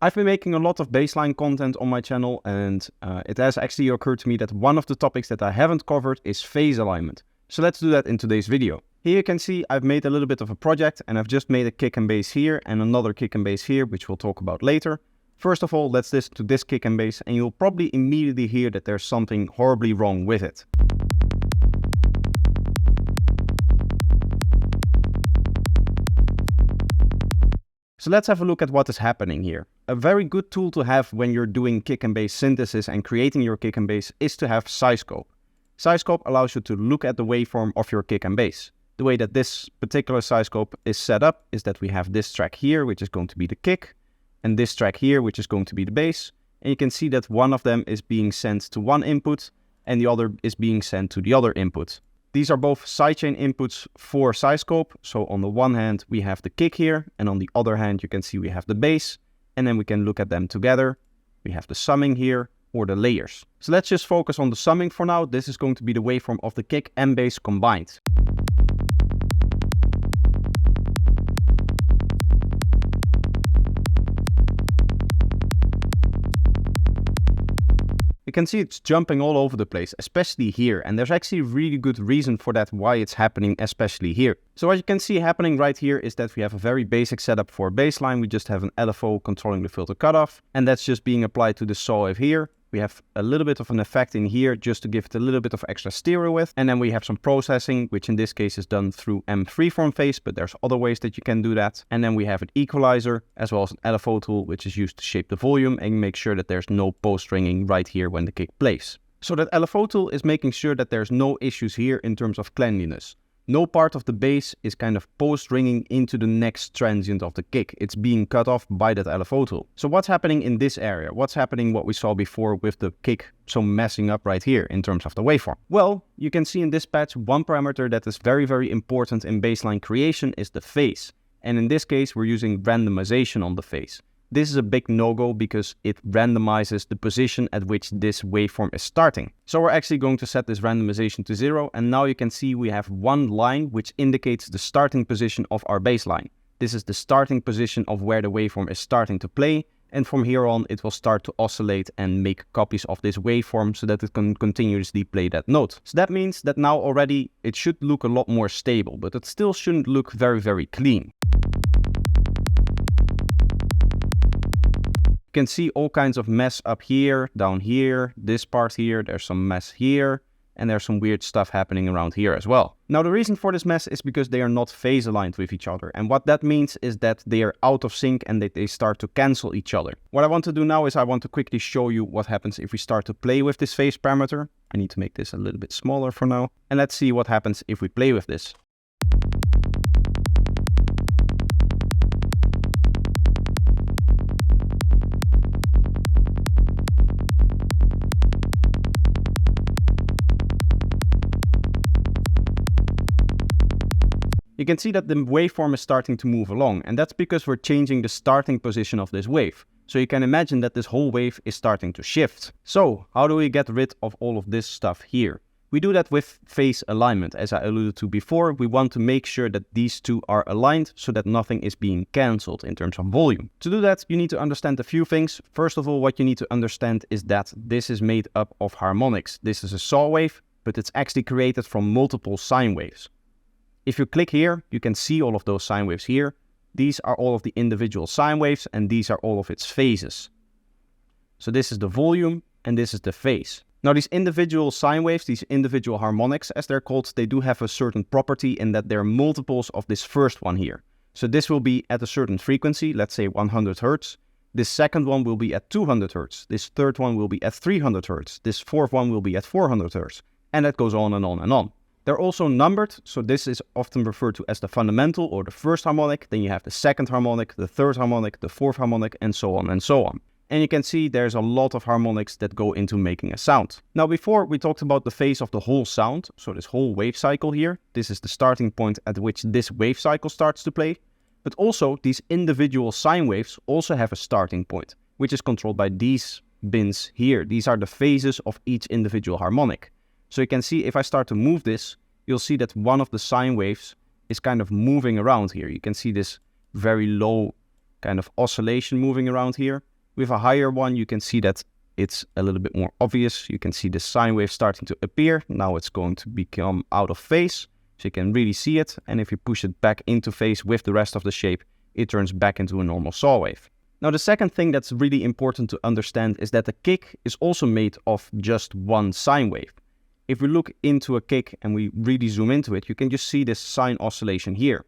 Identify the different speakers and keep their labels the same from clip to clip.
Speaker 1: I've been making a lot of bassline content on my channel, and it has actually occurred to me that one of the topics that I haven't covered is phase alignment. So let's do that in today's video. Here you can see I've made a little bit of a project, and I've just made a kick and bass here and another kick and bass here, which we'll talk about later. First of all, let's listen to this kick and bass, and you'll probably immediately hear that there's something horribly wrong with it. So let's have a look at what is happening here. A very good tool to have when you're doing kick and bass synthesis and creating your kick and bass is to have Psyscope. Psyscope allows you to look at the waveform of your kick and bass. The way that this particular Psyscope is set up is that we have this track here, which is going to be the kick, and this track here, which is going to be the bass. And you can see that one of them is being sent to one input and the other is being sent to the other input. These are both sidechain inputs for Psyscope. So on the one hand, we have the kick here, and on the other hand, you can see we have the bass, and then we can look at them together. We have the summing here, or the layers. So let's just focus on the summing for now. This is going to be the waveform of the kick and bass combined. You can see it's jumping all over the place, especially here, and there's actually a really good reason for that, why it's happening especially here. So what you can see happening right here is that we have a very basic setup for bassline. We just have an LFO controlling the filter cutoff, and that's just being applied to the saw wave here. We have a little bit of an effect in here just to give it a little bit of extra stereo width. And then we have some processing, which in this case is done through M freeform phase, but there's other ways that you can do that. And then we have an equalizer as well as an LFO tool, which is used to shape the volume and make sure that there's no post-ringing right here when the kick plays. So that LFO tool is making sure that there's no issues here in terms of cleanliness. No part of the bass is kind of post-ringing into the next transient of the kick. It's being cut off by that LFO tool. So what's happening in this area? What's happening what we saw before with the kick so messing up right here in terms of the waveform? Well, you can see in this patch one parameter that is very, very important in bassline creation is the phase. And in this case, we're using randomization on the phase. This is a big no-go because it randomizes the position at which this waveform is starting. So we're actually going to set this randomization to 0, and now you can see we have one line which indicates the starting position of our bassline. This is the starting position of where the waveform is starting to play, and from here on it will start to oscillate and make copies of this waveform so that it can continuously play that note. So that means that now already it should look a lot more stable, but it still shouldn't look very, very clean. You can see all kinds of mess up here, down here, this part here, there's some mess here, and there's some weird stuff happening around here as well. Now the reason for this mess is because they are not phase aligned with each other, and what that means is that they are out of sync and that they start to cancel each other. What I want to do now is I want to quickly show you what happens if we start to play with this phase parameter. I need to make this a little bit smaller for now, and let's see what happens if we play with this. You can see that the waveform is starting to move along, and that's because we're changing the starting position of this wave. So you can imagine that this whole wave is starting to shift. So how do we get rid of all of this stuff here? We do that with phase alignment. As I alluded to before, we want to make sure that these two are aligned so that nothing is being cancelled in terms of volume. To do that, you need to understand a few things. First of all, what you need to understand is that this is made up of harmonics. This is a saw wave, but it's actually created from multiple sine waves. If you click here, you can see all of those sine waves here. These are all of the individual sine waves, and these are all of its phases. So this is the volume, and this is the phase. Now these individual sine waves, these individual harmonics as they're called, they do have a certain property in that they're multiples of this first one here. So this will be at a certain frequency, let's say 100 Hz. This second one will be at 200 Hz. This third one will be at 300 Hz. This fourth one will be at 400 Hz. And that goes on and on and on. They're also numbered, so this is often referred to as the fundamental or the first harmonic. Then you have the second harmonic, the third harmonic, the fourth harmonic, and so on and so on. And you can see there's a lot of harmonics that go into making a sound. Now before we talked about the phase of the whole sound, so this whole wave cycle here. This is the starting point at which this wave cycle starts to play. But also these individual sine waves also have a starting point, which is controlled by these bins here. These are the phases of each individual harmonic. So you can see if I start to move this, you'll see that one of the sine waves is kind of moving around here. You can see this very low kind of oscillation moving around here. With a higher one, you can see that it's a little bit more obvious. You can see the sine wave starting to appear. Now it's going to become out of phase, so you can really see it. And if you push it back into phase with the rest of the shape, it turns back into a normal saw wave. Now, the second thing that's really important to understand is that the kick is also made of just one sine wave. If we look into a kick and we really zoom into it, you can just see this sine oscillation here.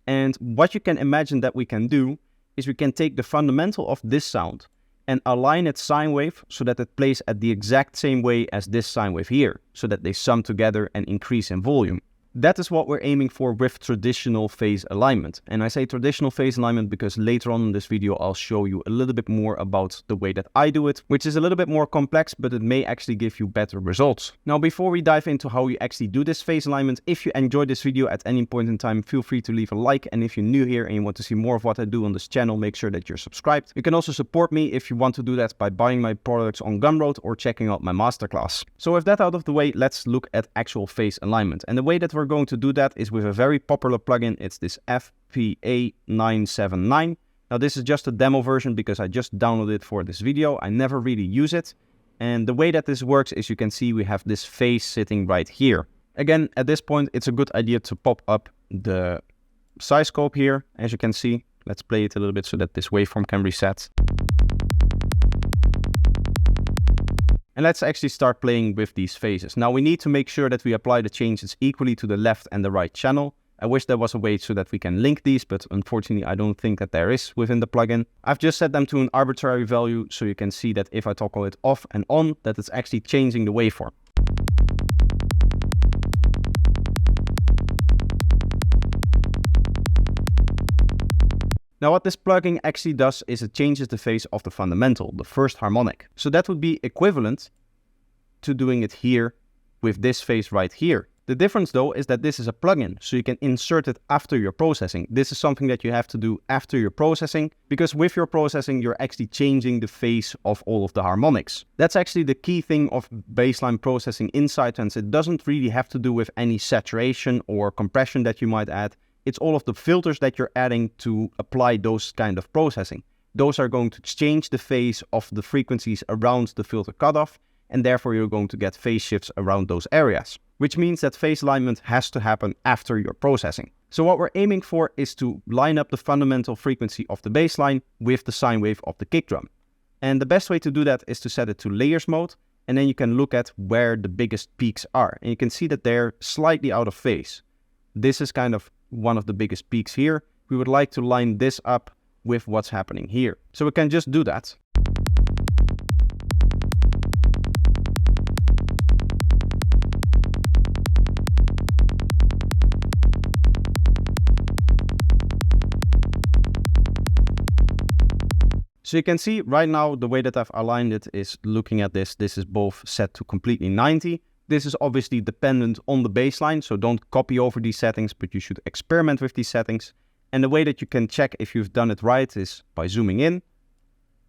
Speaker 1: And what you can imagine that we can do is we can take the fundamental of this sound and align its sine wave so that it plays at the exact same way as this sine wave here, so that they sum together and increase in volume. That is what we're aiming for with traditional phase alignment. And I say traditional phase alignment because later on in this video, I'll show you a little bit more about the way that I do it, which is a little bit more complex, but it may actually give you better results. Now, before we dive into how you actually do this phase alignment, if you enjoyed this video at any point in time, feel free to leave a like. And if you're new here and you want to see more of what I do on this channel, make sure that you're subscribed. You can also support me if you want to do that by buying my products on Gumroad or checking out my masterclass. So with that out of the way, let's look at actual phase alignment. And the way that we're going to do that is with a very popular plugin. It's this FPA 979. Now this is just a demo version because I just downloaded it for this video. I never really use it. And the way that this works is you can see we have this phase sitting right here. Again, at this point, it's a good idea to pop up the size scope here. As you can see, let's play it a little bit so that this waveform can reset. And let's actually start playing with these phases. Now we need to make sure that we apply the changes equally to the left and the right channel. I wish there was a way so that we can link these, but unfortunately I don't think that there is within the plugin. I've just set them to an arbitrary value so you can see that if I toggle it off and on, that it's actually changing the waveform. Now what this plugin actually does is it changes the phase of the fundamental, the first harmonic. So that would be equivalent to doing it here with this phase right here. The difference though is that this is a plugin, so you can insert it after your processing. This is something that you have to do after your processing, because with your processing you're actually changing the phase of all of the harmonics. That's actually the key thing of baseline processing in Psytrance. It doesn't really have to do with any saturation or compression that you might add. It's all of the filters that you're adding to apply those kind of processing. Those are going to change the phase of the frequencies around the filter cutoff, and therefore you're going to get phase shifts around those areas, which means that phase alignment has to happen after your processing. So what we're aiming for is to line up the fundamental frequency of the bassline with the sine wave of the kick drum. And the best way to do that is to set it to layers mode, and then you can look at where the biggest peaks are. And you can see that they're slightly out of phase. This is kind of one of the biggest peaks here. We would like to line this up with what's happening here. So we can just do that. So you can see right now the way that I've aligned it is looking at this. This is both set to completely 90. This is obviously dependent on the baseline, so don't copy over these settings, but you should experiment with these settings. And the way that you can check if you've done it right is by zooming in.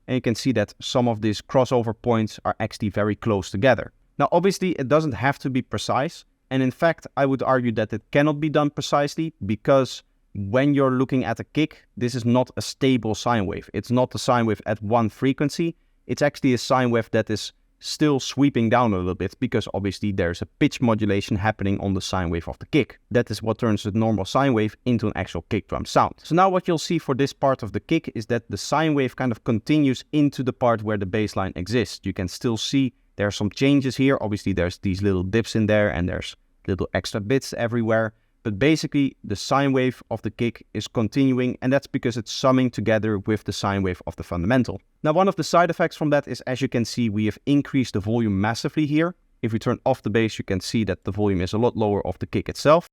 Speaker 1: And you can see that some of these crossover points are actually very close together. Now, obviously, it doesn't have to be precise. And in fact, I would argue that it cannot be done precisely because when you're looking at a kick, this is not a stable sine wave. It's not a sine wave at one frequency. It's actually a sine wave that is still sweeping down a little bit because obviously there's a pitch modulation happening on the sine wave of the kick. That is what turns the normal sine wave into an actual kick drum sound. So now what you'll see for this part of the kick is that the sine wave kind of continues into the part where the bass line exists. You can still see there are some changes here. Obviously there's these little dips in there and there's little extra bits everywhere. But basically the sine wave of the kick is continuing, and that's because it's summing together with the sine wave of the fundamental. Now, one of the side effects from that is, as you can see, we have increased the volume massively here. If we turn off the bass, you can see that the volume is a lot lower of the kick itself.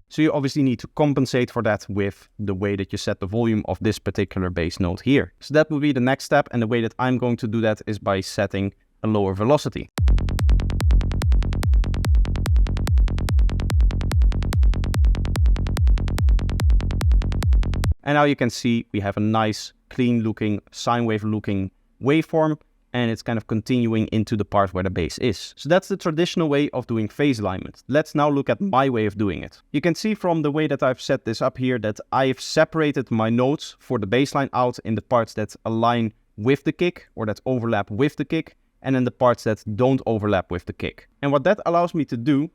Speaker 1: So you obviously need to compensate for that with the way that you set the volume of this particular bass note here. So that will be the next step, and the way that I'm going to do that is by setting a lower velocity. And now you can see we have a nice, clean looking, sine wave looking waveform. and it's kind of continuing into the part where the bass is. So that's the traditional way of doing phase alignment. Let's now look at my way of doing it. You can see from the way that I've set this up here that I've separated my notes for the bass line out in the parts that align with the kick or that overlap with the kick, and then the parts that don't overlap with the kick. And what that allows me to do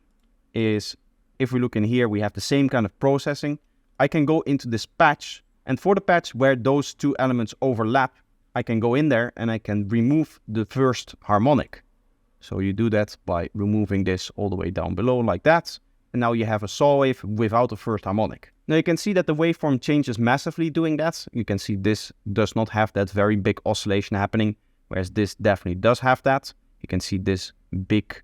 Speaker 1: is, if we look in here, we have the same kind of processing. I can go into this patch, and for the patch where those two elements overlap, I can go in there and I can remove the first harmonic. So you do that by removing this all the way down below like that. And now you have a saw wave without the first harmonic. Now you can see that the waveform changes massively doing that. You can see this does not have that very big oscillation happening, whereas this definitely does have that. You can see this big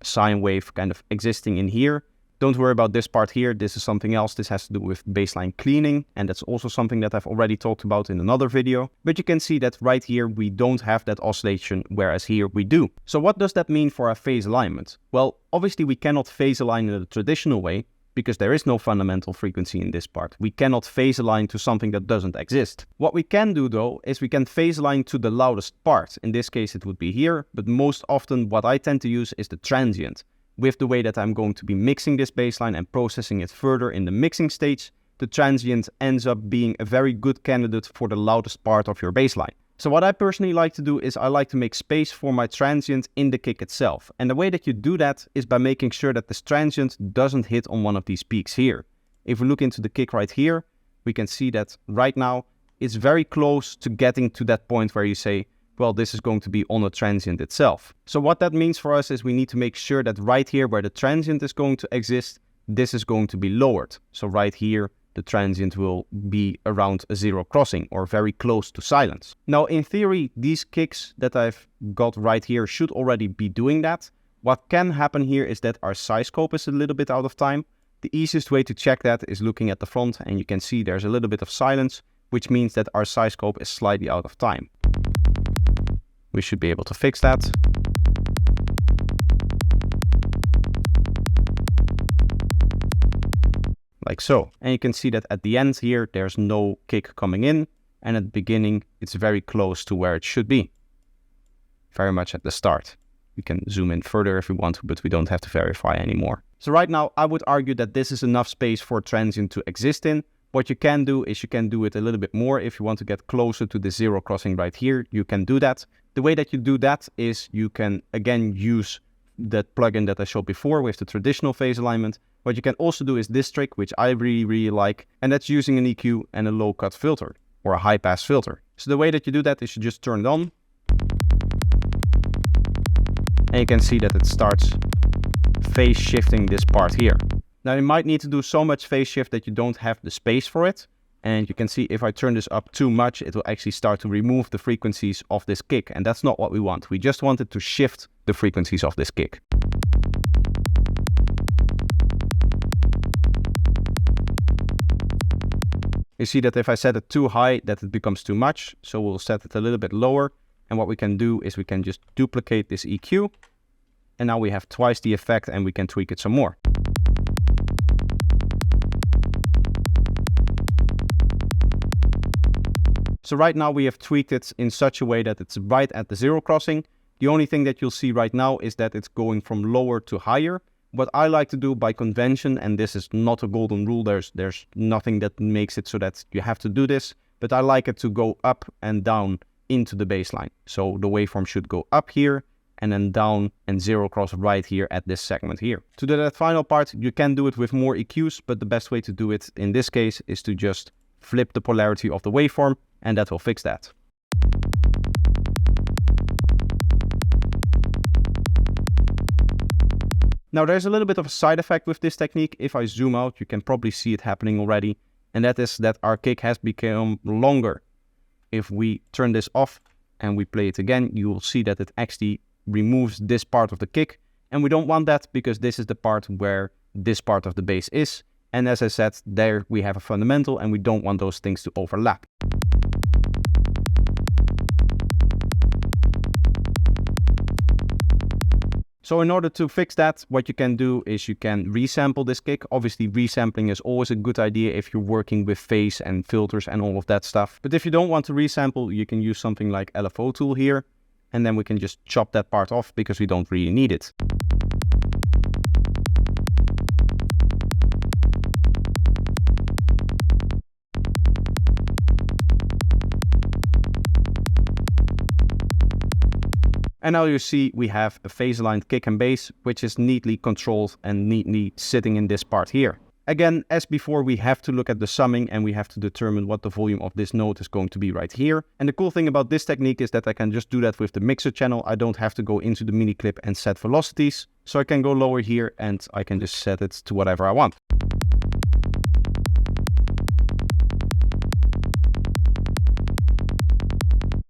Speaker 1: sine wave kind of existing in here. Don't worry about this part here. This is something else. This has to do with baseline cleaning, and that's also something that I've already talked about in another video. But you can see that right here we don't have that oscillation, whereas here we do. So what does that mean for our phase alignment? Well, obviously we cannot phase align in the traditional way because there is no fundamental frequency in this part. We cannot phase align to something that doesn't exist. What we can do though is we can phase align to the loudest part. In this case it would be here, but most often what I tend to use is the transient. With the way that I'm going to be mixing this bassline and processing it further in the mixing stage, the transient ends up being a very good candidate for the loudest part of your bassline. So what I personally like to do is I like to make space for my transient in the kick itself. And the way that you do that is by making sure that this transient doesn't hit on one of these peaks here. If we look into the kick right here, we can see that right now it's very close to getting to that point where you say, well, this is going to be on a transient itself. So what that means for us is we need to make sure that right here where the transient is going to exist, this is going to be lowered. So right here, the transient will be around a zero crossing or very close to silence. Now, in theory, these kicks that I've got right here should already be doing that. What can happen here is that our size scope is a little bit out of time. The easiest way to check that is looking at the front, and you can see there's a little bit of silence, which means that our size scope is slightly out of time. We should be able to fix that. Like so. And you can see that at the end here, there's no kick coming in. And at the beginning, it's very close to where it should be. Very much at the start. We can zoom in further if we want to, but we don't have to verify anymore. So right now, I would argue that this is enough space for a transient to exist in. What you can do is you can do it a little bit more. If you want to get closer to the zero crossing right here, you can do that. The way that you do that is you can again use that plugin that I showed before with the traditional phase alignment. What you can also do is this trick, which I really like, and that's using an EQ and a low cut filter or a high pass filter. So the way that you do that is you just turn it on. And you can see that it starts phase shifting this part here. Now you might need to do so much phase shift that you don't have the space for it. And you can see if I turn this up too much, it will actually start to remove the frequencies of this kick. And that's not what we want. We just want it to shift the frequencies of this kick. You see that if I set it too high, that it becomes too much. So we'll set it a little bit lower. And what we can do is we can just duplicate this EQ. And now we have twice the effect and we can tweak it some more. So right now we have tweaked it in such a way that it's right at the zero crossing. The only thing that you'll see right now is that it's going from lower to higher. What I like to do by convention, and this is not a golden rule, there's nothing that makes it so that you have to do this, but I like it to go up and down into the baseline. So the waveform should go up here and then down and zero cross right here at this segment here. To do that final part, you can do it with more EQs, but the best way to do it in this case is to just flip the polarity of the waveform, and that will fix that. Now there's a little bit of a side effect with this technique. If I zoom out, you can probably see it happening already. And that is that our kick has become longer. If we turn this off and we play it again, you will see that it actually removes this part of the kick. And we don't want that because this is the part where this part of the bass is. And as I said, there we have a fundamental and we don't want those things to overlap. So in order to fix that, what you can do is you can resample this kick. Obviously, resampling is always a good idea if you're working with phase and filters and all of that stuff. But if you don't want to resample, you can use something like LFO tool here. and then we can just chop that part off because we don't really need it. And now you see we have a phase aligned kick and bass, which is neatly controlled and neatly sitting in this part here. Again, as before, we have to look at the summing and we have to determine what the volume of this note is going to be right here. And the cool thing about this technique is that I can just do that with the mixer channel. I don't have to go into the mini clip and set velocities. So I can go lower here and I can just set it to whatever I want.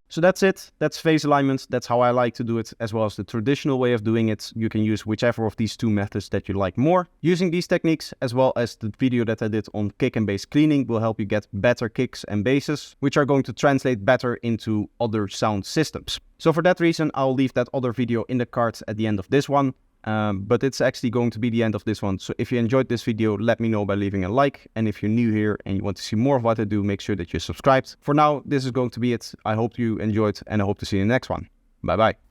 Speaker 1: So that's it. That's phase alignment. That's how I like to do it, as well as the traditional way of doing it. You can use whichever of these two methods that you like more. Using these techniques, as well as the video that I did on kick and bass cleaning, will help you get better kicks and basses, which are going to translate better into other sound systems. So for that reason, I'll leave that other video in the cards at the end of this one. But it's actually going to be the end of this one. So if you enjoyed this video, let me know by leaving a like. And if you're new here and you want to see more of what I do, make sure that you're subscribed. For now, this is going to be it. I hope you enjoyed and I hope to see you in the next one. Bye bye.